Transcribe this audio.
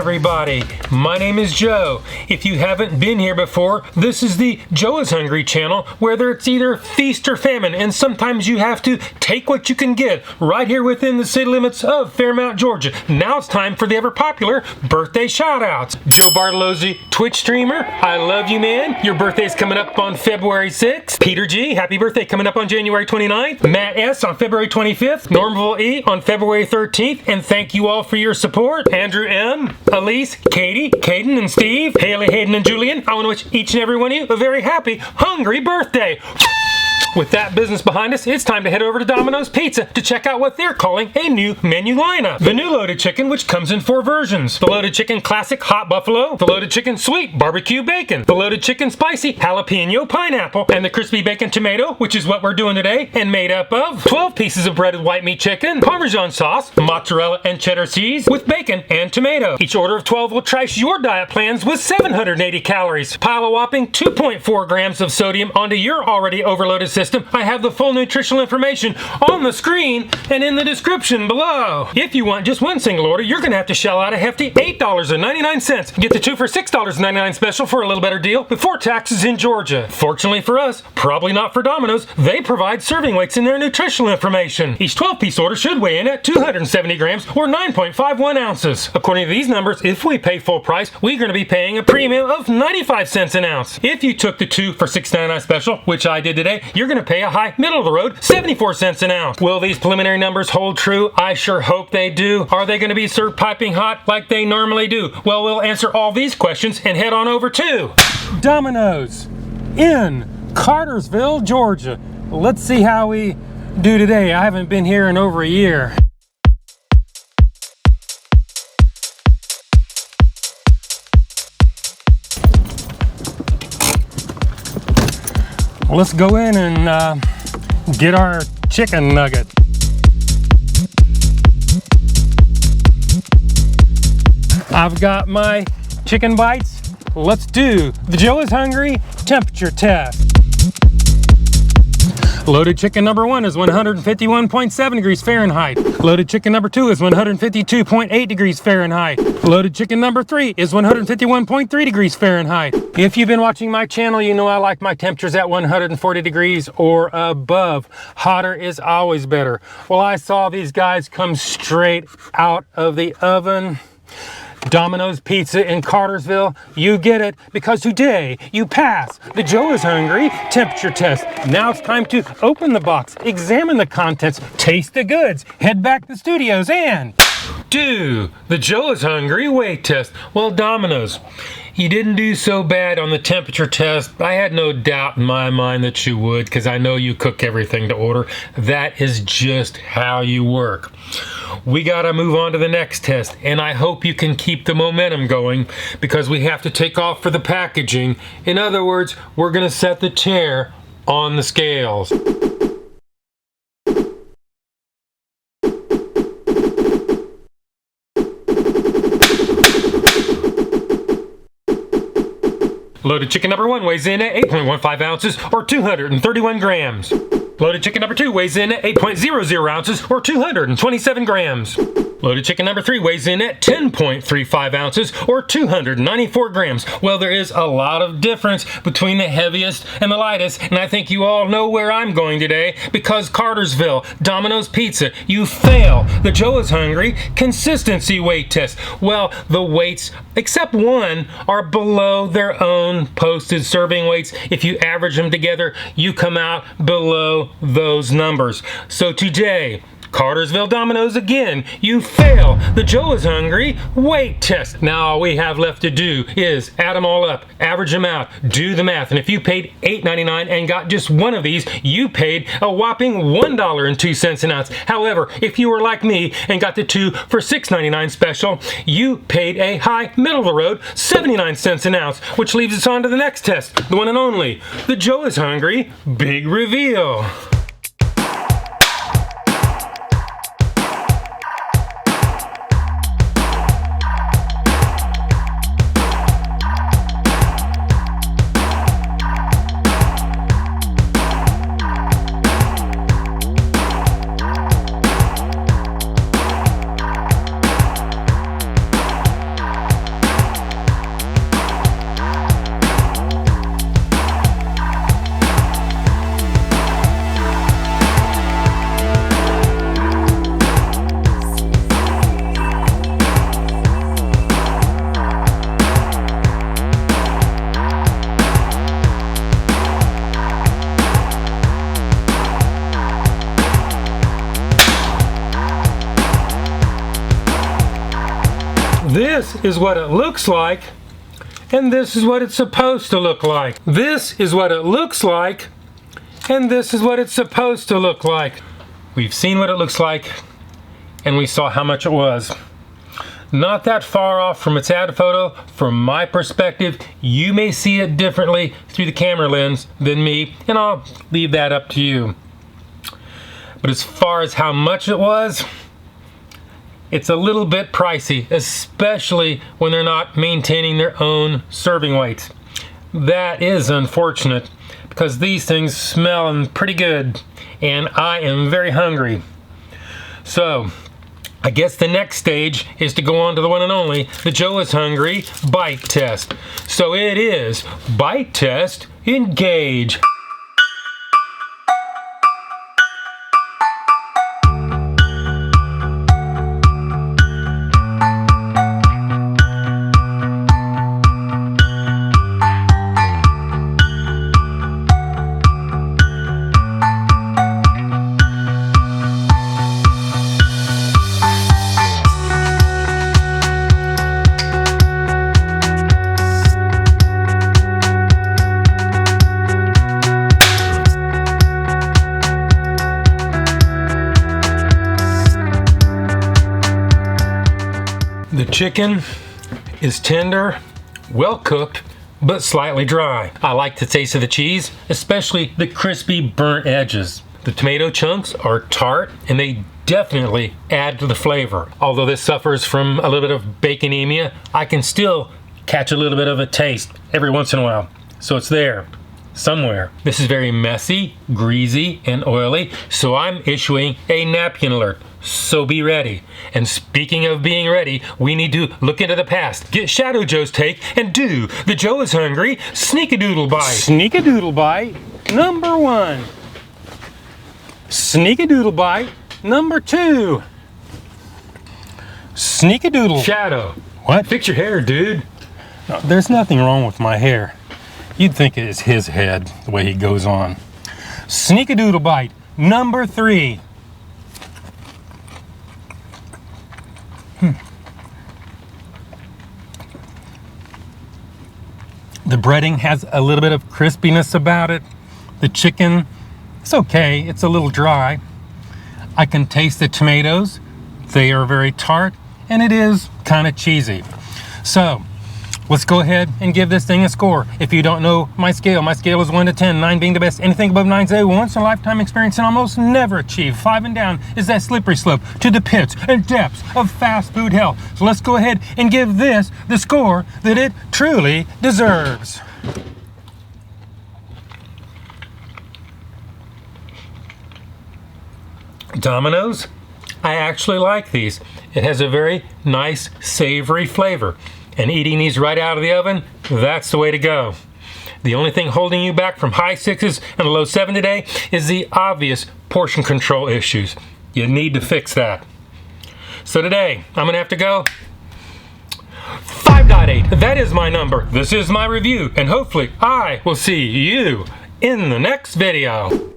everybody. My name is Joe. If you haven't been here before, this is the Joe is Hungry channel, where it's either feast or famine, and sometimes you have to take what you can get right here within the city limits of Fairmount, Georgia. Now it's time for the ever popular birthday shoutouts. Joe Bartolozzi, Twitch streamer, I love you, man. Your birthday's coming up on February 6th. Peter G, happy birthday, coming up on January 29th. Matt S on February 25th. Normval E on February 13th. And thank you all for your support. Andrew M, Elise, Katie, Caden, and Steve, Haley, Hayden, and Julian, I want to wish each and every one of you a very happy, hungry birthday. With that business behind us, it's time to head over to Domino's Pizza to check out what they're calling a new menu lineup. The new loaded chicken, which comes in 4 versions. The loaded chicken classic hot buffalo, the loaded chicken sweet barbecue bacon, the loaded chicken spicy jalapeno pineapple, and the crispy bacon tomato, which is what we're doing today, and made up of 12 pieces of breaded white meat chicken, Parmesan sauce, mozzarella and cheddar cheese with bacon and tomato. Each order of 12 will trash your diet plans with 780 calories. Pile a whopping 2.4 grams of sodium onto your already overloaded system. I have the full nutritional information on the screen and in the description below. If you want just one single order, you're going to have to shell out a hefty $8.99. Get the 2 for $6.99 special for a little better deal before taxes in Georgia. Fortunately for us, probably not for Domino's, they provide serving weights in their nutritional information. Each 12-piece order should weigh in at 270 grams or 9.51 ounces. According to these numbers, if we pay full price, we're going to be paying a premium of 95 cents an ounce. If you took the 2 for $6.99 special, which I did today, you're going to pay a high middle of the road 74 cents an ounce. Will these preliminary numbers hold true? I sure hope they do. Are they going to be served piping hot like they normally do? Well, we'll answer all these questions and head on over to Domino's in Cartersville, Georgia. Let's see how we do today. I haven't been here in over a year. Let's go in and get our chicken nugget. I've got my chicken bites. Let's do the Joe is Hungry temperature test. Loaded chicken number 1 is 151.7 degrees Fahrenheit. Loaded chicken number 2 is 152.8 degrees Fahrenheit. Loaded chicken number 3 is 151.3 degrees Fahrenheit. If you've been watching my channel, you know I like my temperatures at 140 degrees or above. Hotter is always better. Well, I saw these guys come straight out of the oven. Domino's Pizza in Cartersville, you get it, because today you pass the Joe is Hungry temperature test. Now it's time to open the box, examine the contents, taste the goods, head back to the studios, and do the Joe is Hungry weight test. Well, Domino's, you didn't do so bad on the temperature test. I had no doubt in my mind that you would, because I know you cook everything to order. That is just how you work. We gotta move on to the next test, and I hope you can keep the momentum going, because we have to take off for the packaging. In other words, we're gonna set the chair on the scales. Loaded chicken number 1 weighs in at 8.15 ounces or 231 grams. Loaded chicken number 2 weighs in at 8.00 ounces or 227 grams. Loaded chicken number 3 weighs in at 10.35 ounces or 294 grams. Well, there is a lot of difference between the heaviest and the lightest, and I think you all know where I'm going today, because Cartersville, Domino's Pizza, you fail the Joe is Hungry consistency weight test. Well, the weights, except one, are below their own posted serving weights. If you average them together, you come out below those numbers. So today, Cartersville Domino's again, you fail the Joe is Hungry weight test. Now all we have left to do is add them all up, average them out, do the math, and if you paid $8.99 and got just one of these, you paid a whopping $1.02 an ounce. However, if you were like me and got the 2 for $6.99 special, you paid a high middle of the road 79 cents an ounce, which leaves us on to the next test, the one and only, the Joe is Hungry big reveal. is what it looks like, and this is what it's supposed to look like. This is what it looks like, and this is what it's supposed to look like. We've seen what it looks like, and we saw how much it was. Not that far off from its ad photo. From my perspective, you may see it differently through the camera lens than me, and I'll leave that up to you. But as far as how much it was, it's a little bit pricey, especially when they're not maintaining their own serving weights. That is unfortunate, because these things smell pretty good, and I am very hungry. So, I guess the next stage is to go on to the one and only, the Joe is Hungry bite test. So it is bite test, engage. The chicken is tender, well cooked, but slightly dry. I like the taste of the cheese, especially the crispy burnt edges. The tomato chunks are tart, and they definitely add to the flavor. Although this suffers from a little bit of baconemia, I can still catch a little bit of a taste every once in a while. So it's there, somewhere. This is very messy, greasy, and oily, so I'm issuing a napkin alert. So be ready. And speaking of being ready, we need to look into the past, get Shadow Joe's take, and do the Joe is Hungry Sneak-a-Doodle Bite. Sneak-a-Doodle Bite number 1. Sneak-a-Doodle Bite number 2. Sneak-a-Doodle. Shadow. What? Fix your hair, dude. No, there's nothing wrong with my hair. You'd think it is his head, the way he goes on. Sneak-a-Doodle Bite number 3. The breading has a little bit of crispiness about it. The chicken, it's okay, it's a little dry. I can taste the tomatoes. They are very tart, and it is kind of cheesy. So, let's go ahead and give this thing a score. If you don't know my scale is 1 to 10, 9 being the best. Anything above 9 is a once-in-a-lifetime experience and almost never achieved. 5 and down is that slippery slope to the pits and depths of fast food hell. So let's go ahead and give this the score that it truly deserves. Domino's, I actually like these. It has a very nice savory flavor. And eating these right out of the oven, that's the way to go. The only thing holding you back from high 6s and a low 7 today is the obvious portion control issues. You need to fix that. So today, I'm gonna have to go 5.8. That is my number. This is my review, and hopefully I will see you in the next video.